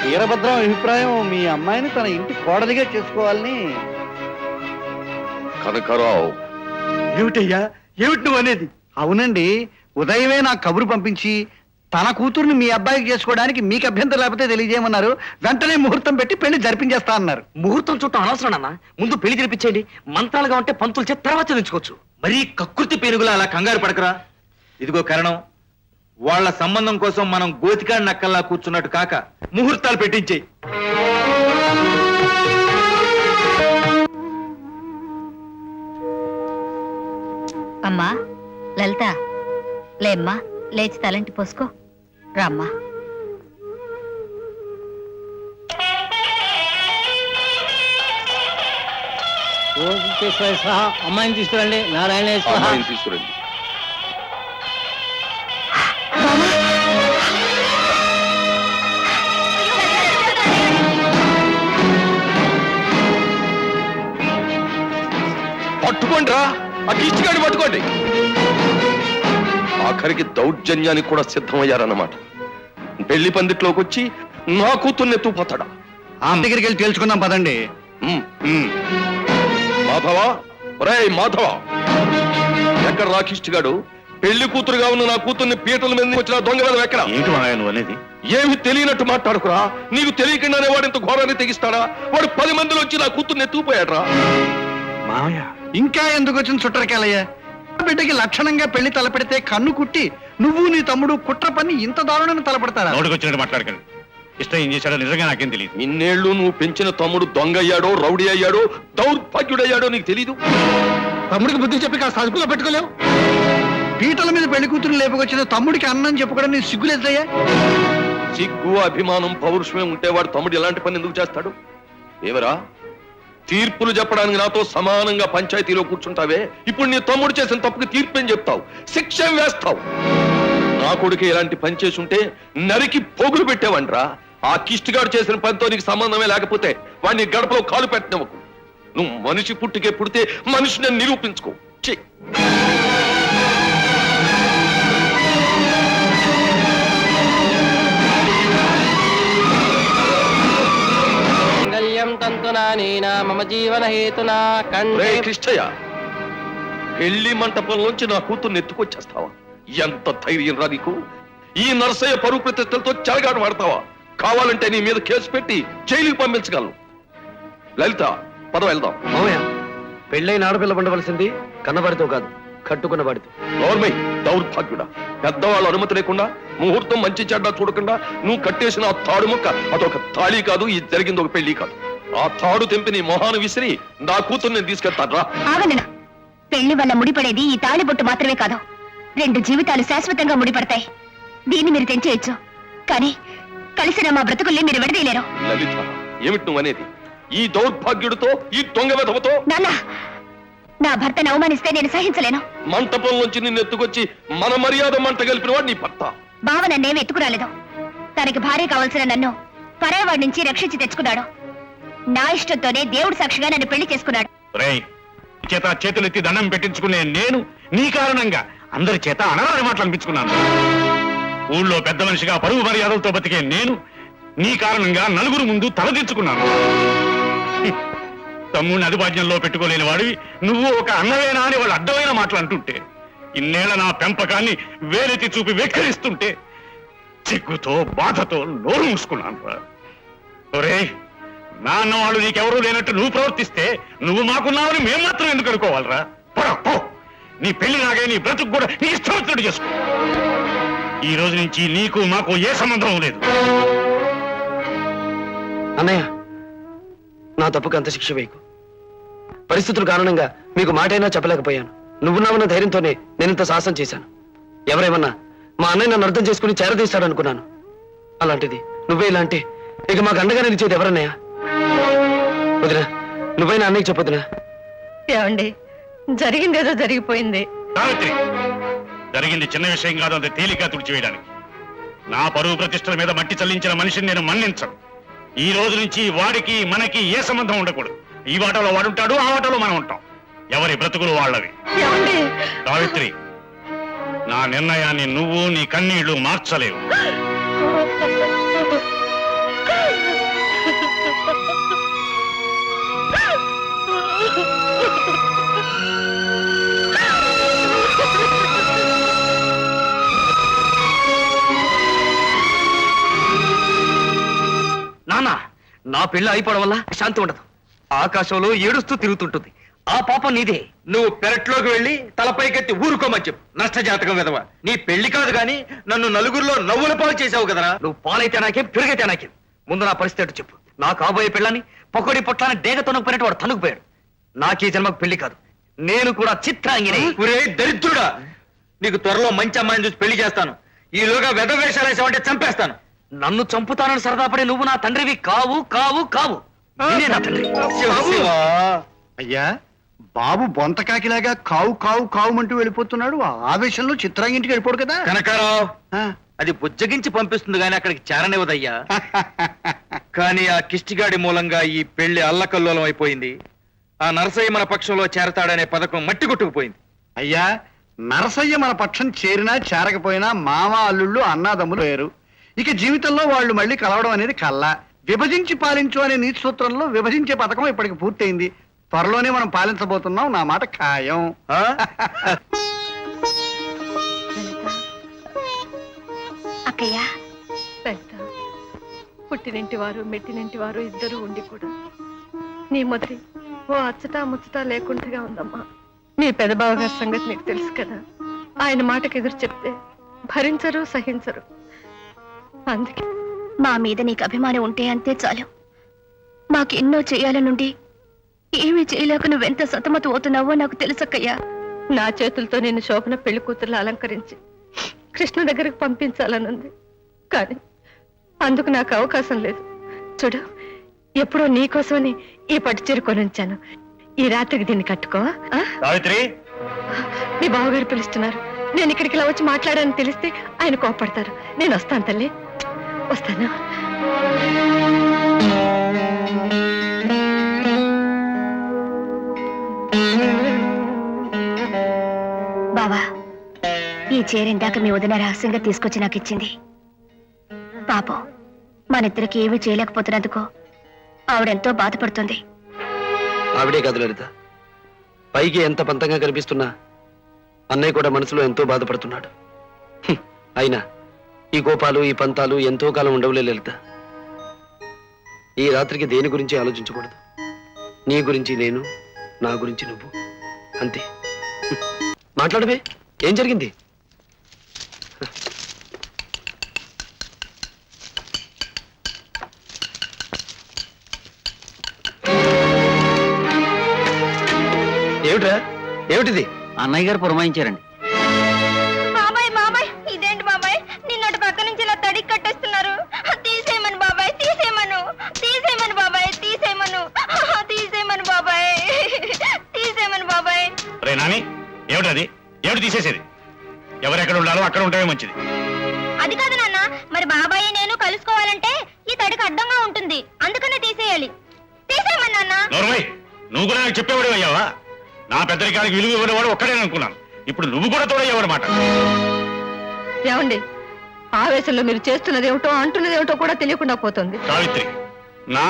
వీరభద్రం అభిప్రాయం మీ అమ్మాయిని తన ఇంటి కోడలిగా చేసుకోవాలని. కనకరావు, ఏమిటయ్యా, ఏమిటి నువ్వు అనేది? అవునండి, ఉదయమే నాకు కబురు పంపించి తన కూతుర్ని మీ అబ్బాయికి చేసుకోవడానికి మీకు అభ్యంతరం లేకపోతే తెలియజేయమన్నారు. వెంటనే ముహూర్తం పెట్టి పెళ్లి జరిపించేస్తా అన్నారు. ముహూర్తం చూడటం అనవసరం అన్న, ముందు పెళ్లి జరిపించేయండి. మంత్రాలుగా ఉంటే పంతులు చేత తర్వాత చదివించుకోవచ్చు. మరీ కకృతి పేరుగులా అలా కంగారు పడకరా. ఇదిగో కారణం, వాళ్ళ సంబంధం కోసం మనం గోతికాడి నక్కల్లా కూర్చున్నట్టు కాక ముహూర్తాలు పెట్టించేయి. అమ్మా లలిత, లేమ్మా, లేచి తలంటి పోసుకో. రామ్మా. అమ్మాయిని తీసుకురండి. నారాయణ అమ్మాయిని తీసుకురండి. పట్టుకోండి రా, ఆ కిష్టిగాడిని పట్టుకోండి. ఆఖరికి దౌర్జన్యానికి కూడా సిద్ధమయ్యారన్నమాట. పెళ్లి పందిట్లోకి వచ్చి నా కూతుర్ని ఎత్తుకుపోతాడా? ఆమె దగ్గరికి వెళ్ళి తేల్చుకుందాం పదండి. మాధవ, రే మాధవ, ఎక్కడ రా కిష్టిగాడు? పెళ్లి కూతురుగా ఉన్న నా కూతుర్ని పీటల మీద వచ్చిన దొంగ మీద ఎక్కడ? ఏంటి నువ్వు అనేది? ఏమి తెలియనట్టు మాట్లాడుకురా. నీకు తెలియకుండానే వాడు ఇంత ఘోరాన్ని తెగిస్తాడా? వాడు 10 మందిలో వచ్చి నా కూతుర్ని ఎత్తుకుపోయాడ్రా. మామయ్య, ఇంకా ఎందుకు వచ్చిన చుట్టరికాలయ్యా? బిడ్డకి లక్షణంగా పెళ్లి తలపెడితే కన్ను కుట్టి నువ్వు నీ తమ్ముడు కుట్ర పని ఇంత దారుణాన్ని తలపెడతారా? నోటికొచ్చినట్టు మాట్లాడకండి. ఇష్టం ఏం చేశాడో నిజంగా నాకేం తెలియదు. ఇన్నేళ్లు నువ్వు పెంచిన తమ్ముడు దొంగ అయ్యాడో, రౌడీ అయ్యాడో, దౌర్భాగ్యుడయ్యాడో నీకు తెలీదు. తమ్ముడికి బుద్ధి చెప్పి కాస్త అదుపులో పెట్టుకోలేవు. పీటల మీద పెళ్లి కూతురు లేపుకొచ్చిన తమ్ముడికి అన్నం చెప్పుకోవడం నీ సిగ్గులేదయ్యా? సిగ్గు, అభిమానం, పౌరుషమే ఉంటే వాడు తమ్ముడు ఎలాంటి పని ఎందుకు చేస్తాడు? ఏవరా, తీర్పులు చెప్పడానికి నాతో సమానంగా పంచాయతీలో కూర్చుంటావే, ఇప్పుడు నీ తమ్ముడు చేసిన తప్పుకి తీర్పు ఏం చెప్తావు? శిక్ష వేస్తావు. నా కొడుకు ఇలాంటి పని చేసి ఉంటే నరికి పోగులు పెట్టేవంట్రా. ఆ కిష్టిగాడు చేసిన పనితో నీకు సంబంధమే లేకపోతే వాడిని గడపలో కాలు పెట్టనివ్వకు. నువ్వు మనిషి పుట్టికే పుడితే మనిషిని నిరూపించుకో. మమ జీవన హేతునా రే కృష్ణయ్య, పెళ్లి మంటపంలోంచి నా కూతుర్ని ఎత్తుకొచ్చేస్తావా? ఎంత ధైర్యం రా నీకు? ఈ నరసయ్య పరువు ప్రతిష్టలతో చెలగాడు వాడతావా? కావాలంటే నీ మీద కేసు పెట్టి జైలుకి పంపించగలను. లలిత, పద వెళ్దాం. మామయ్య, పెళ్ళైన ఆడపిల్ల ఉండవలసింది కన్నవాడితో కాదు, కట్టుకున్న వాడితో. నోర్మై, దౌర్భాగ్యుడా. పెద్దవాళ్ళ అనుమతి లేకుండా, ముహూర్తం మంచి చెడ్డ చూడకుండా నువ్వు కట్టేసిన ఆ తాడు మొక్క అదొక తాళి కాదు, ఇది జరిగింది ఒక పెళ్లి కాదు. ఆ తాడు తెంపి నీ మొహాను విసిరి నా కూతురు నేను తీసుకెళ్తాడ్రా. పెళ్లి వల్ల ముడిపడేది ఈ తాళిబొట్టు మాత్రమే కాదు, 2 జీవితాలు శాశ్వతంగా ముడిపడతాయి. దీన్ని మీరు తెంచేయచ్చు, కానీ కలిసిన మా బ్రతుకుల్ని మీరు విడదీయలేరు. లలిత, ఏమిటి నువ్వు అనేది? ఈ దౌర్భాగ్యుడితో, ఈ దొంగ వెధవతో? నాన్న, నా భర్తను అవమానిస్తే నేను సహించలేను. మంటపంలోంచి నిన్ను ఎత్తుకొచ్చి మన మర్యాద మంట కలిపిన వాడు నీ భర్త. బావ నన్నేమి ఎత్తుకురాలేదు. తనకి భార్య కావాల్సిన నన్ను పరాయవాడి నుంచి రక్షించి తెచ్చుకున్నాడు. నా ఇష్టంతోనే దేవుడు సాక్షిగా నన్ను పెళ్లి చేసుకున్నాడు. చేత చేతులెత్తి దండం పెట్టించుకునే నేను నీ కారణంగా అందరి చేత అనరాని మాటలు అనిపించుకున్నాను. ఊళ్ళో పెద్ద మనిషిగా పరువు మర్యాదలతో బతికే నేను నీ కారణంగా నలుగురు ముందు తలదించుకున్నాను. తమ్ముడిని అదుపాజ్యంలో పెట్టుకోలేని వాడివి నువ్వు ఒక అన్నవేనా అని వాళ్ళు అడ్డమైన మాటలు అంటుంటే, ఇన్నేళ్ల నా పెంపకాన్ని వేలెత్తి చూపి వెక్కిరిస్తుంటే చిక్కుతో బాధతో నోరు మూసుకున్నాను. ఒరే, నా అన్నవాళ్ళు నీకెవరూ లేనట్టు నువ్వు ప్రవర్తిస్తే నువ్వు మాకున్నావని మేము మాత్రం ఎందుకు అనుకోవాలరా? పో, నీ పెళ్లి నాగే నీ బ్రతుకు కూడా నీ ఇష్టం వచ్చినట్టు చేసుకో. ఈ రోజు నుంచి నీకు మాకు ఏ సంబంధం లేదు. అన్నయ్య, నా తప్పుకు అంత శిక్ష వేయకు. పరిస్థితుల కారణంగా మీకు మాటైనా చెప్పలేకపోయాను. నువ్వున్నావన్న ధైర్యంతోనే నేను ఇంత సాహసం చేశాను. ఎవరేమన్నా మా అన్నయ్య నన్ను అర్థం చేసుకుని చేరదీస్తాడనుకున్నాను. అలాంటిది నువ్వే ఇలా అంటే ఇక మాకు అండగా నిలిచేది ఎవరన్నయ్య? వదినా, నువ్వైనా అన్నయ్య చెప్పొద్దునా? ఏమండి, జరిగిందేదో జరిగిపోయింది. జరిగింది చిన్న విషయం కాదు, అంత తేలిక తుడిచివేయడానికి. నా పరువు ప్రతిష్టల మీద మట్టి చల్లించిన మనిషిని నేను మన్నించను. ఈ రోజు నుంచి వాడికి మనకి ఏ సంబంధం ఉండకూడదు. ఈ వాటలో వాడుంటాడు, ఆ వాటలో మనం ఉంటాం. ఎవరి బ్రతుకులు వాళ్ళవి. సావిత్రి, నా నిర్ణయాన్ని నువ్వు నీ కన్నీళ్లు మార్చలేవు. నా పెళ్లి అయిపోవడం వల్ల శాంతి ఉండదు. ఆకాశంలో ఏడుస్తూ తిరుగుతుంటుంది. ఆ పాపం నీదే. నువ్వు పెరట్లోకి వెళ్ళి తలపైకెత్తి ఊరుకోమని చెప్పు. నష్టజాతకం విధవా, నీ పెళ్లి కాదు గాని నన్ను నలుగురిలో నవ్వుల పాలు చేసావు కదరా. నువ్వు పాలైతే నాకేం, పెరుగైతే నాకేం. ముందు నా పరిస్థితి ఏంటో చెప్పు. నా కాబోయే పెళ్ళాన్ని పకోడి పొట్లాన్ని డేగ తొనకపోయినట్టు వాడు తనుకుపోయాడు. నాకీ జన్మకు పెళ్లి కాదు, నేను కూడా చిత్రాంగిని. ఒరే దరిద్రుడా, నీకు త్వరలో మంచి అమ్మాయిని చూసి పెళ్లి చేస్తాను. ఈలోగా వెధవేషాలు వేసావంటే చంపేస్తాను. నన్ను చంపుతానని సరదాపడి నువ్వు నా తండ్రివి కావు కావు కావు. నేనే నా తండ్రి. శివా. అయ్యా, బాబు బొంతకాకిలాగా కావు కావు కావుమంటూ వెళ్ళిపోతున్నాడు. ఆ ఆవేశంలో చిత్రాంగింటికి వెళ్ళిపోడు కదా. కనకారావు, ఆ. అది బుజ్జగించి పంపిస్తుంది గాని అక్కడికి చేరనివ్వదయ్యా. కానీ ఆ కిష్టిగాడి మూలంగా ఈ పెళ్లి అల్లకల్లోలం అయిపోయింది. ఆ నరసయ్య మన పక్షంలో చేరతాడనే పథకం మట్టి కొట్టుకుపోయింది. అయ్యా, నరసయ్య మన పక్షం చేరినా చేరకపోయినా మామ అల్లుళ్ళు అన్నాదమ్ములు లేరు. ఇక జీవితంలో వాళ్ళు మళ్ళీ కలవడం అనేది కల్లా. విభజించి పాలించు అనే నీతి సూత్రంలో విభజించే పథకం ఇప్పటికి పూర్తయింది. త్వరలోనే మనం పాలించబోతున్నాం. నా మాట ఖాయం. ఆ? అక్కయ్య, పెద్ద పుట్టినింటి వారు మెట్టినింటి వారు ఇద్దరు ఉండి కూడా నీ మొదటి ఓ అచ్చటా ముచ్చటా లేకుండా ఉందమ్మా. మీ పెదబావ గారి సంగతి నీకు తెలుసు కదా. ఆయన మాటకు ఎదురు చెప్తే భరించరు, సహించరు. అందుకే మా మీద నీకు అభిమానం ఉంటే అంతే చాలు. మాకెన్నో చేయాలనుండి ఏమీ చేయలేక నువ్వెంత సతమతం అవుతున్నావో నాకు తెలుసక్కయ్యా. నా చేతులతో నేను శోభన పెళ్లి కూతుర్లు అలంకరించి కృష్ణ దగ్గరకు పంపించాలనుంది. కానీ అందుకు నాకు అవకాశం లేదు. చూడు, ఎప్పుడో నీకోసమని ఈ పట్టు చీర కొనుంచాను. ఈ రాత్రికి దీన్ని కట్టుకో. ఆ? సావిత్రి, మీ బావగారు పిలుస్తున్నారు. నేను ఇక్కడికి ఇలా వచ్చి మాట్లాడాలని తెలిస్తే ఆయన కోపడతారు. నేను వస్తాను తల్లి, వస్తాను. బావా, ఈ చీర ఇందాక మీ వదిన రహస్యంగా తీసుకొచ్చి నాకు ఇచ్చింది. పాపం, మనిద్దరికి ఏమీ చేయలేకపోతున్నందుకు ఆవిడెంతో బాధపడుతుంది. ఆవిడే కాదు లలిత, పైకి ఎంత పంతంగా కనిపిస్తున్నా అన్నయ్య కూడా మనసులో ఎంతో బాధపడుతున్నాడు. అయినా ఈ కోపాలు, ఈ పంతాలు ఎంతో కాలం ఉండవులే లలిత. ఈ రాత్రికి దేని గురించి ఆలోచించకూడదు. నీ గురించి నేను, నా గురించి నువ్వు, అంతే. మాట్లాడవే, ఏం జరిగింది? ఏమిట్రా, ఏమిటిది? అన్నయ్య గారు పురమాయించారండి. బాబాయ్ బాబాయ్, ఇదేంటి బాబాయ్, నిన్నటి పక్క నుంచి ఇలా తడికి కట్టేస్తున్నారు. తీసేయమను బాబాయ్, తీసేయమను, తీసేయమను బాబాయ్, తీసేయమను, తీసేయమను బాబాయ్, తీసేయమను బాబాయ్. రే నాని, ఏమిటది? ఏమిటి తీసేసేది? ఎవరెక్కడ ఉండాలో అక్కడ ఉంటమే మంచిది. అది కాదు నాన్న, మరి బాబాయ్ నేను కలుసుకోవాలంటే ఈ తడికి అడ్డంగా ఉంటుంది, అందుకనే తీసేయాలి. తీసేయమని నాన్న. నోర్మై, నువ్వు కూడా నాకు చెప్పేవాడు అయ్యావా? నా పెద్దరికానికి విలువ ఇవ్వనివాడు ఒక్కడే అనుకున్నాను. ఇప్పుడు నువ్వు కూడా తోడయ్యేవాడు మాట. ఏమండి, ఆవేశంలో మీరు చేస్తున్నది ఏమిటో అంటున్నది ఏమిటో కూడా తెలియకుండా పోతుంది. సావిత్రి, నా